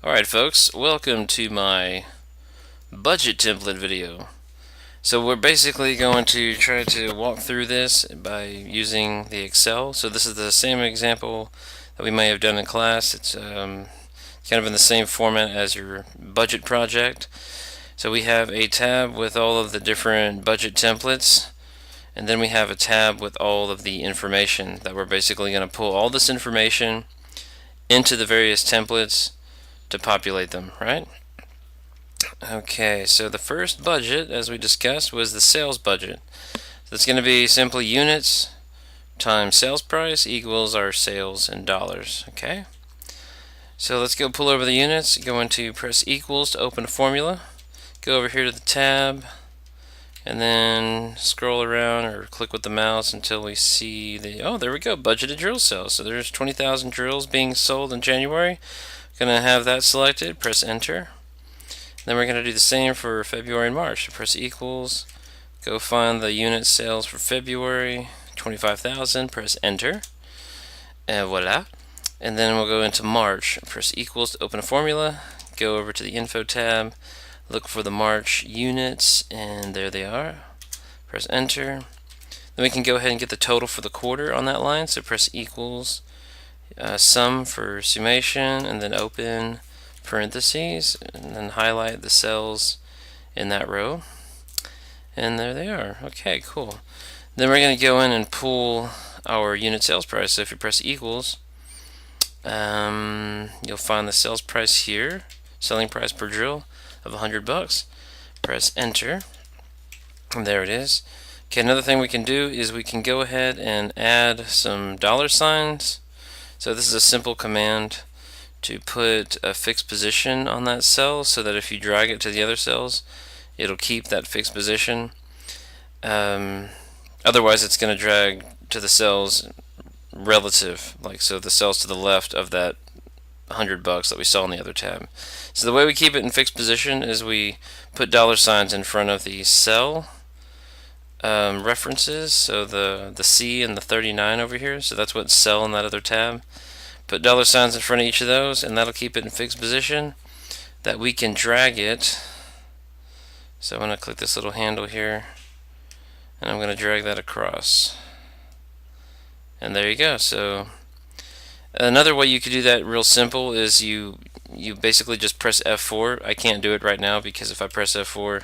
Alright folks, welcome to my budget template video. So we're basically going to try to walk through this by using the Excel. So this is the same example that we may have done in class. It's kind of in the same format as your budget project. So we have a tab with all of the different budget templates, and then we have a tab with all of the information that we're basically going to pull all this information into the various templates to populate them, right? Okay, so the first budget, as we discussed, was the sales budget. So it's going to be simply units times sales price equals our sales in dollars. Okay, so let's go pull over the units, go into press equals to open a formula, go over here to the tab, and then scroll around or click with the mouse until we see oh, there we go, budgeted drill sales. So there's 20,000 drills being sold in January. Gonna have that selected, press enter. Then we're gonna do the same for February and March. So press equals, go find the unit sales for February, 25,000, press enter, and voila. And then we'll go into March, press equals to open a formula, go over to the info tab, look for the March units, and there they are. Press enter. Then we can go ahead and get the total for the quarter on that line, so press equals, sum for summation, and then open parentheses, and then highlight the cells in that row, and there they are. Okay, cool. Then we're going to go in and pull our unit sales price. So if you press equals, you'll find the sales price here, selling price per drill of $100. Press enter, and there it is. Okay, another thing we can do is we can go ahead and add some dollar signs. So this is a simple command to put a fixed position on that cell so that if you drag it to the other cells, it'll keep that fixed position. Otherwise, it's going to drag to the cells relative, like so the cells to the left of that $100 that we saw in the other tab. So the way we keep it in fixed position is we put dollar signs in front of the cell references, so the C and the 39 over here, so that's what cell in that other tab. Put dollar signs in front of each of those, and that'll keep it in fixed position that we can drag it. So I'm going to click this little handle here, and I'm going to drag that across, and there you go. So another way you could do that real simple is you basically just press F4. I can't do it right now because if I press F4,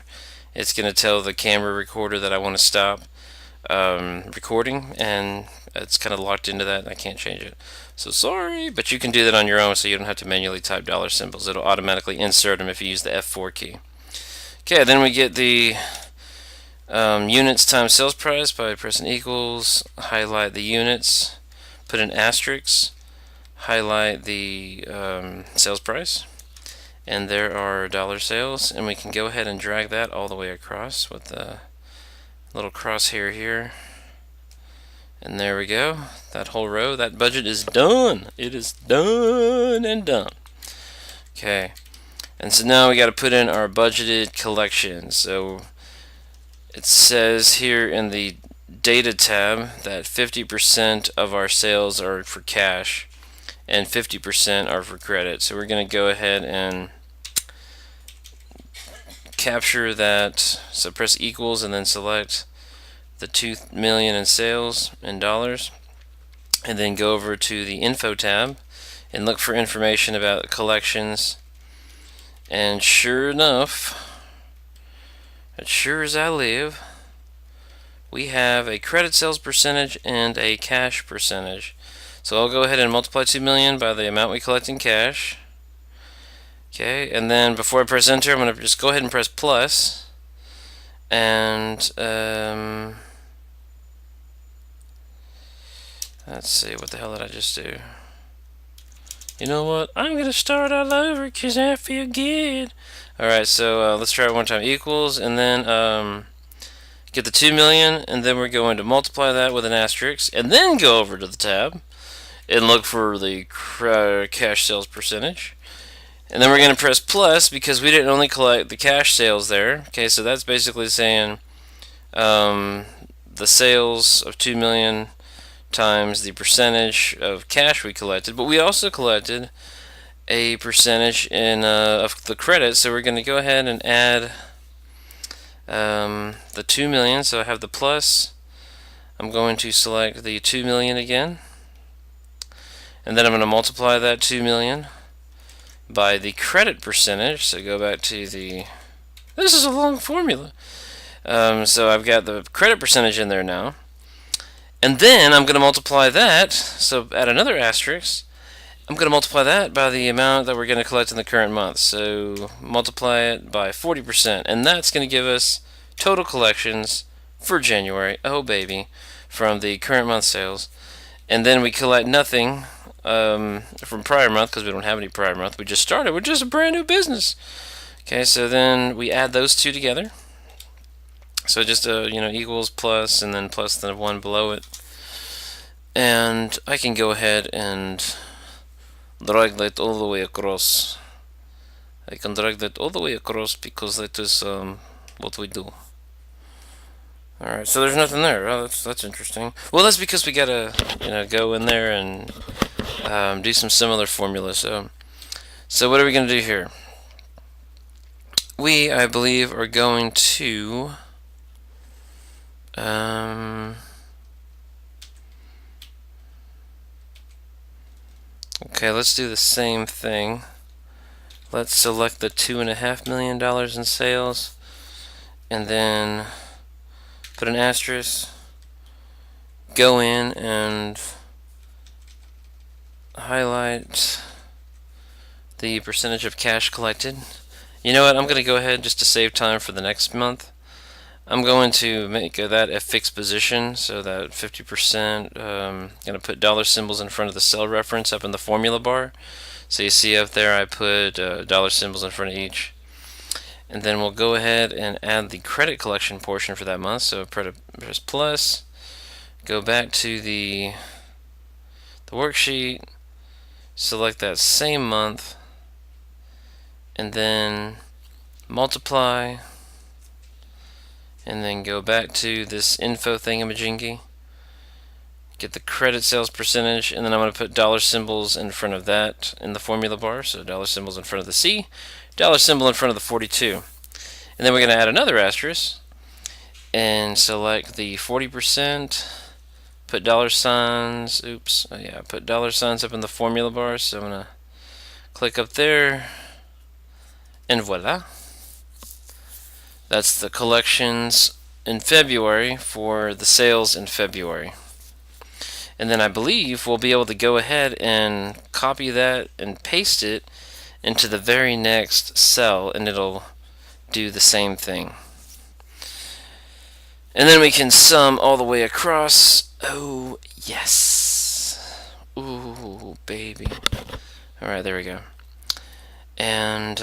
it's going to tell the camera recorder that I want to stop recording, and it's kind of locked into that and I can't change it. So sorry, but you can do that on your own so you don't have to manually type dollar symbols. It'll automatically insert them if you use the F4 key. Okay, then we get the units times sales price by pressing equals, highlight the units, put an asterisk, highlight the sales price, and there are dollar sales, and we can go ahead and drag that all the way across with the little crosshair here, and there we go. That whole row, that budget is done. It is done and done. Okay, and so now we got to put in our budgeted collection. So it says here in the data tab that 50% of our sales are for cash and 50% are for credit. So we're going to go ahead and capture that. So press equals and then select the 2 million in sales in dollars, and then go over to the info tab and look for information about collections. And sure enough, as sure as I live, we have a credit sales percentage and a cash percentage. So I'll go ahead and multiply 2 million by the amount we collect in cash. Okay, and then before I press enter, I'm going to just go ahead and press plus, and let's see, what the hell did I just do? You know what? I'm going to start all over because I feel good. Alright, so let's try it one time. Equals, and then get the 2 million, and then we're going to multiply that with an asterisk, and then go over to the tab and look for the cash sales percentage. And then we're going to press plus because we didn't only collect the cash sales there. Okay, so that's basically saying the sales of 2 million times the percentage of cash we collected, but we also collected a percentage in of the credit. So we're going to go ahead and add the 2 million. So I have the plus. I'm going to select the 2 million again, and then I'm going to multiply that 2 million by the credit percentage. So go back to the, this is a long formula. So I've got the credit percentage in there now, and then I'm going to multiply that, so add another asterisk. I'm going to multiply that by the amount that we're going to collect in the current month. So multiply it by 40%, and that's going to give us total collections for January, oh baby, from the current month sales. And then we collect nothing from prior month because we don't have any prior month. We just started. We're just a brand new business. Okay, so then we add those two together. So just equals plus, and then plus the one below it. And I can go ahead and drag that all the way across. I can drag that all the way across because that is what we do. Alright, so there's nothing there. Oh, that's interesting. Well, that's because we gotta go in there and do some similar formulas. So what are we gonna do here? We, I believe, are going to okay, let's do the same thing. Let's select the $2.5 million in sales, and then put an asterisk, go in and highlight the percentage of cash collected. You know what, I'm going to go ahead, just to save time for the next month, I'm going to make that a fixed position, so that 50%, going to put dollar symbols in front of the cell reference up in the formula bar. So you see up there I put dollar symbols in front of each. And then we'll go ahead and add the credit collection portion for that month. So press plus, go back to the worksheet, select that same month, and then multiply, and then go back to this info thingamajiggy, get the credit sales percentage, and then I'm going to put dollar symbols in front of that in the formula bar. So dollar symbols in front of the C, dollar symbol in front of the 42. And then we're going to add another asterisk and select the 40%, put dollar signs, put dollar signs up in the formula bar. So I'm going to click up there, and voila. That's the collections in February for the sales in February. And then I believe we'll be able to go ahead and copy that and paste it into the very next cell, and it'll do the same thing. And then we can sum all the way across. Oh, yes. Ooh, baby. Alright, there we go. And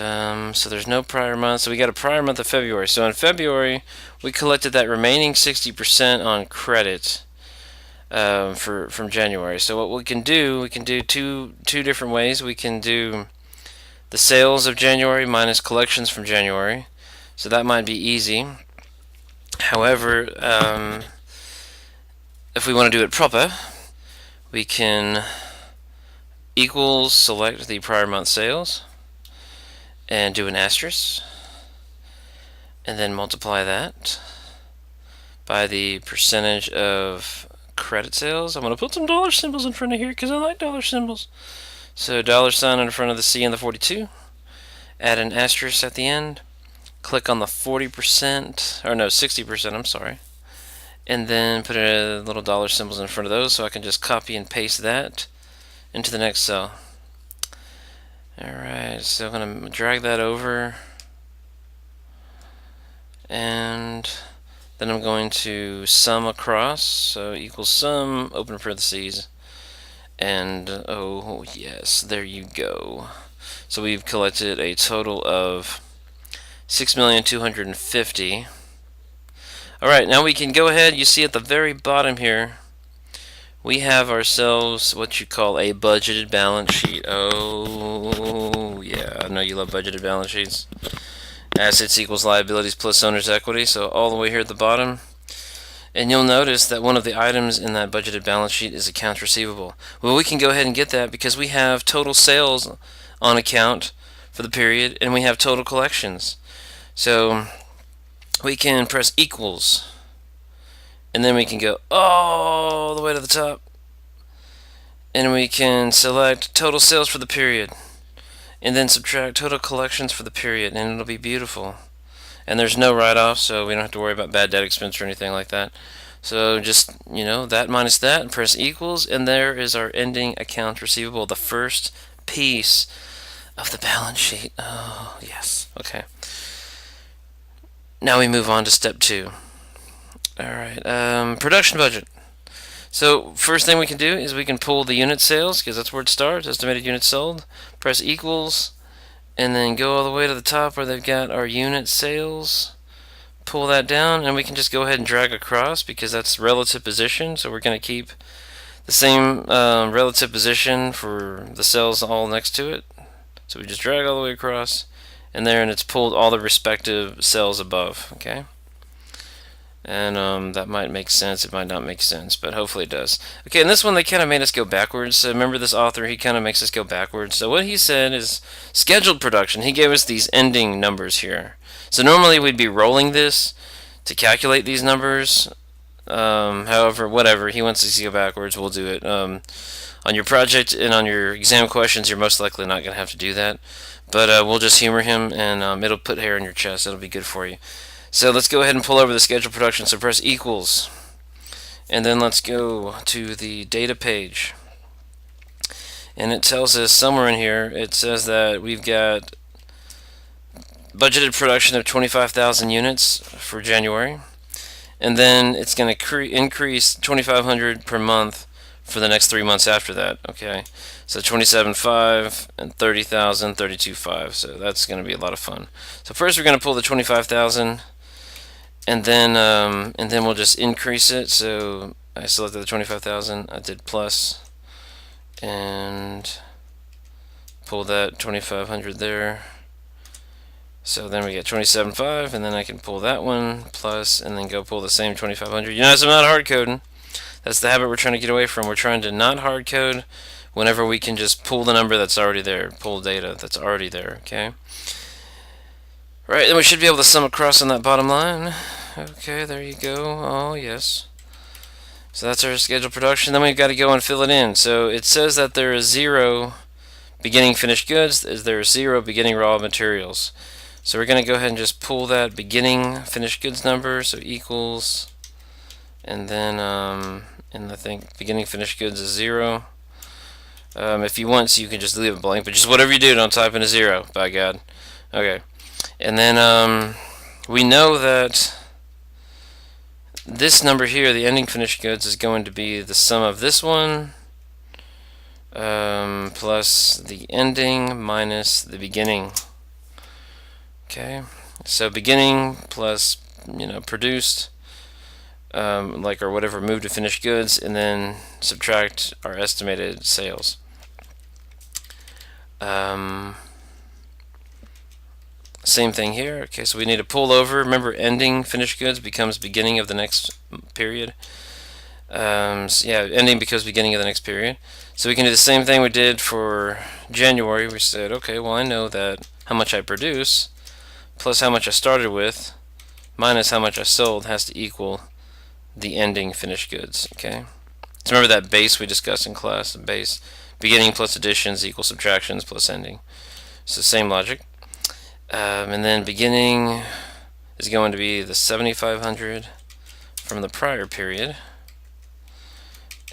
so there's no prior month. So we got a prior month of February. So in February, we collected that remaining 60% on credit from January. So what we can do two different ways. We can do the sales of January minus collections from January. So that might be easy. However, if we want to do it proper, we can equals select the prior month sales and do an asterisk, and then multiply that by the percentage of credit sales. I'm going to put some dollar symbols in front of here because I like dollar symbols. So dollar sign in front of the C and the 42, add an asterisk at the end, click on the 40%, or no, 60%, I'm sorry, and then put a little dollar symbols in front of those so I can just copy and paste that into the next cell. Alright, so I'm going to drag that over, and then I'm going to sum across, so equals sum, open parentheses, and oh yes, there you go. So we've collected a total of $6,250,000. Alright, now we can go ahead, you see at the very bottom here, we have ourselves what you call a budgeted balance sheet. Oh yeah, I know you love budgeted balance sheets. Assets equals liabilities plus owner's equity, so all the way here at the bottom. And you'll notice that one of the items in that budgeted balance sheet is accounts receivable. Well, we can go ahead and get that because we have total sales on account for the period, and we have total collections. So we can press equals, and then we can go all the way to the top, and we can select total sales for the period, and then subtract total collections for the period, and it'll be beautiful. And there's no write-off, so we don't have to worry about bad debt expense or anything like that. So just, that minus that, and press equals, and there is our ending account receivable, the first piece of the balance sheet. Oh, yes. Okay. Now we move on to step 2. Alright, production budget. So first thing we can do is we can pull the unit sales, because that's where it starts, estimated units sold. Press equals, and then go all the way to the top where they've got our unit sales. Pull that down, and we can just go ahead and drag across because that's relative position, so we're going to keep the same relative position for the cells all next to it. So we just drag all the way across, and there, and it's pulled all the respective cells above. Okay, and that might make sense, it might not make sense, but hopefully it does. Okay, and this one they kind of made us go backwards. So remember, this author, he kind of makes us go backwards. So what he said is scheduled production. He gave us these ending numbers here. So normally we'd be rolling this to calculate these numbers. However, whatever, he wants us to go backwards, we'll do it. On your project and on your exam questions, you're most likely not going to have to do that. But we'll just humor him, and it'll put hair on your chest. It'll be good for you. So let's go ahead and pull over the schedule production. So press equals. And then let's go to the data page. And it tells us somewhere in here, it says that we've got budgeted production of 25,000 units for January, and then it's going to increase 2,500 per month for the next 3 months after that. Okay, so 27.5 and 30,000, 32.5. So that's going to be a lot of fun. So first we're going to pull the 25,000, and then we'll just increase it. So I selected the 25,000. I did plus, and pull that 2,500 there. So then we get 27.5, and then I can pull that one, plus, and then go pull the same 2,500. You notice I'm not hard coding. That's the habit we're trying to get away from. We're trying to not hard code whenever we can just pull the number that's already there, pull data that's already there, okay? Right, then we should be able to sum across on that bottom line. Okay, there you go. Oh, yes. So that's our scheduled production. Then we've got to go and fill it in. So it says that there is 0 beginning finished goods, there is 0 beginning raw materials. So we're going to go ahead and just pull that beginning finished goods number, so equals, and then and I think beginning finished goods is 0. If you want, so you can just leave it blank, but just whatever you do, don't type in a 0, by God. Okay, and then we know that this number here, the ending finished goods, is going to be the sum of this one plus the ending minus the beginning. Okay, so beginning plus produced, or whatever moved to finished goods, and then subtract our estimated sales. Same thing here. Okay, so we need to pull over. Remember, ending finished goods becomes beginning of the next period. So yeah, ending becomes beginning of the next period. So we can do the same thing we did for January. We said, okay, well, I know that how much I produce plus how much I started with minus how much I sold has to equal the ending finished goods. Okay, so remember that base we discussed in class, the base, beginning plus additions equals subtractions plus ending. So same logic. And then beginning is going to be the 7,500 from the prior period,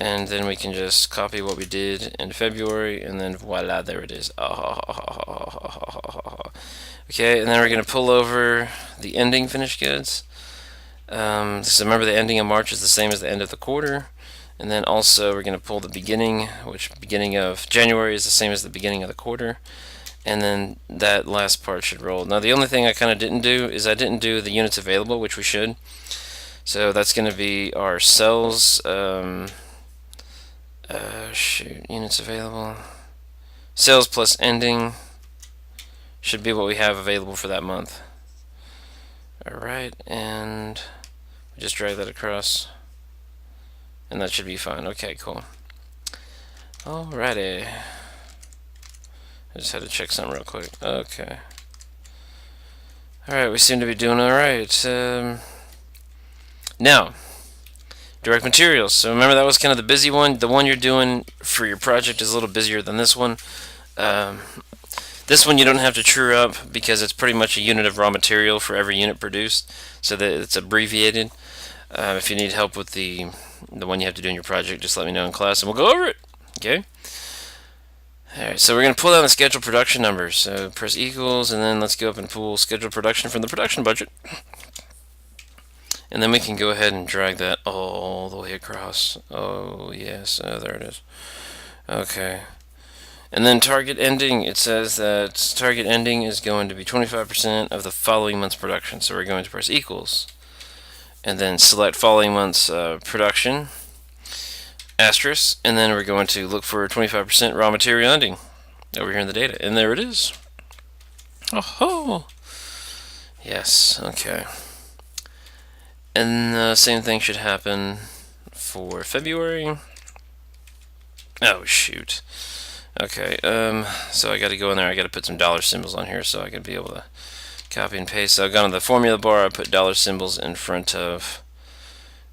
and then we can just copy what we did in February, and then voila, there it is. Okay, and then we're going to pull over the ending finished goods. So remember, the ending of March is the same as the end of the quarter, and then also we're going to pull the beginning, which beginning of January is the same as the beginning of the quarter, and then that last part should roll. Now the only thing I kind of didn't do is I didn't do the units available, which we should. So that's going to be our cells. Units available. Sales plus ending should be what we have available for that month. Alright, and we just drag that across, and that should be fine. Okay, cool. Alrighty. I just had to check something real quick. Okay. Alright, we seem to be doing alright. Now, direct materials. So remember that was kind of the busy one. The one you're doing for your project is a little busier than this one. This one you don't have to true up because it's pretty much a unit of raw material for every unit produced, so that it's abbreviated. If you need help with the one you have to do in your project, just let me know in class and we'll go over it. Okay? Alright, so we're going to pull down the scheduled production numbers. So press equals, and then let's go up and pull scheduled production from the production budget. And then we can go ahead and drag that all the way across. Oh, yes, there it is. Okay. And then target ending, it says that target ending is going to be 25% of the following month's production. So we're going to press equals. And then select following month's production. Asterisk, and then we're going to look for 25% raw material ending over here in the data, and there it is. Oh, yes, okay. And the same thing should happen for February. Oh shoot. Okay, so I got to go in there. I got to put some dollar symbols on here so I can be able to copy and paste. So I got on the formula bar. I put dollar symbols in front of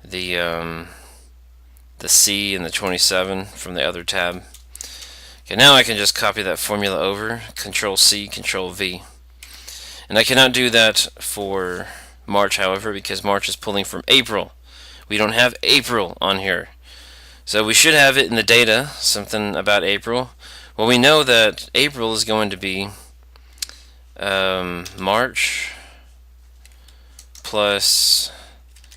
the C and the 27 from the other tab. Okay, now I can just copy that formula over, Control C, Control V. And I cannot do that for March, however, because March is pulling from April. We don't have April on here. So we should have it in the data, something about April. Well, we know that April is going to be March plus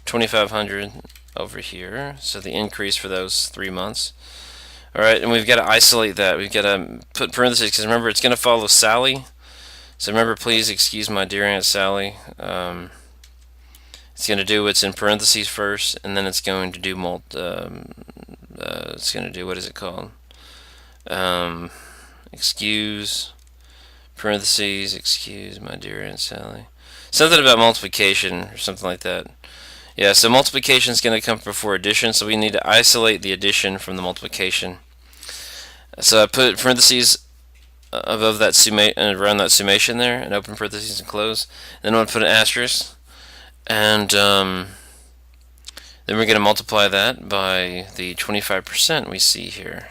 2,500 over here, so the increase for those 3 months. Alright, and we've got to isolate that. We've got to put parentheses, because remember it's going to follow Sally. So remember, please excuse my dear Aunt Sally. It's going to do what's in parentheses first, and then it's going to do it's going to do, what is it called? Excuse, parentheses, excuse my dear Aunt Sally. Something about multiplication or something like that. Yeah, so multiplication is going to come before addition, so we need to isolate the addition from the multiplication. So I put parentheses above that around that summation there, and open parentheses and close. Then I'm going to put an asterisk, and then we're going to multiply that by the 25% we see here.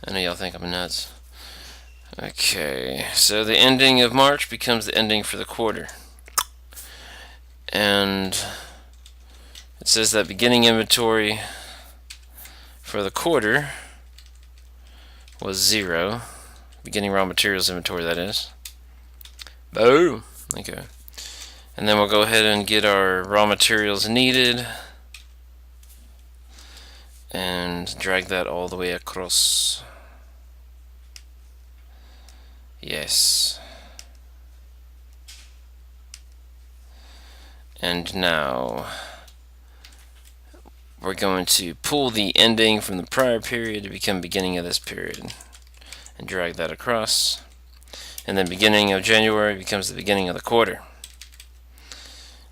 I know y'all think I'm nuts. Okay, so the ending of March becomes the ending for the quarter. And it says that beginning inventory for the quarter was 0. Beginning raw materials inventory, that is. Boom. Okay. And then we'll go ahead and get our raw materials needed and drag that all the way across. Yes. And now we're going to pull the ending from the prior period to become beginning of this period and drag that across. And then beginning of January becomes the beginning of the quarter.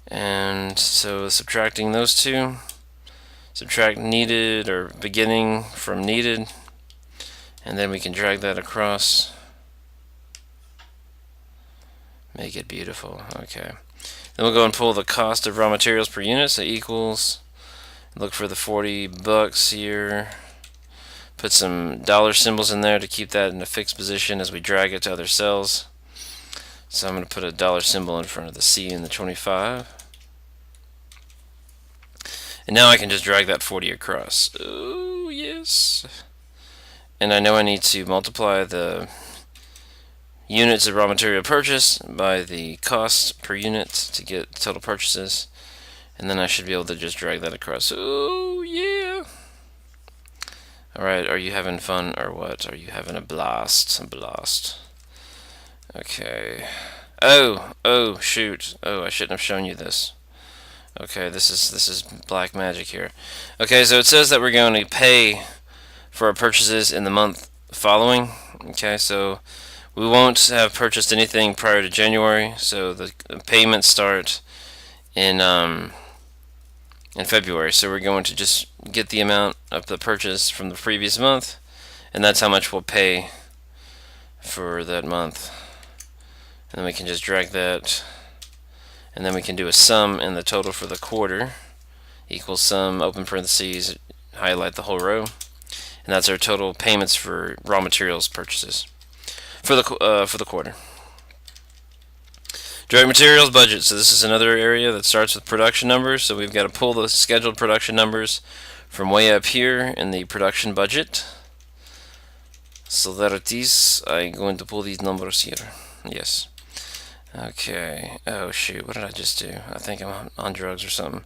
And so subtracting those two, subtract needed or beginning from needed, and then we can drag that across. Make it beautiful. Okay. Then we'll go and pull the cost of raw materials per unit, so equals, look for the $40 here, put some dollar symbols in there to keep that in a fixed position as we drag it to other cells. So I'm going to put a dollar symbol in front of the C and the 25. And now I can just drag that 40 across. Oh, yes. And I know I need to multiply the units of raw material purchased by the cost per unit to get total purchases, and then I should be able to just drag that across. Oh yeah. Alright, are you having fun or what? Are you having a blast? A blast. Okay. Oh shoot. Oh, I shouldn't have shown you this. Okay, this is black magic here. Okay, so it says that we're going to pay for our purchases in the month following. Okay, so we won't have purchased anything prior to January, so the payments start in February. So we're going to just get the amount of the purchase from the previous month, and that's how much we'll pay for that month. And then we can just drag that, and then we can do a sum in the total for the quarter equals sum, open parentheses, highlight the whole row, and that's our total payments for raw materials purchases for the quarter. Direct materials budget. So this is another area that starts with production numbers. So we've got to pull the scheduled production numbers from way up here in the production budget. So there it is. I'm going to pull these numbers here. Yes. Okay. Oh shoot, what did I just do? I think I'm on drugs or something.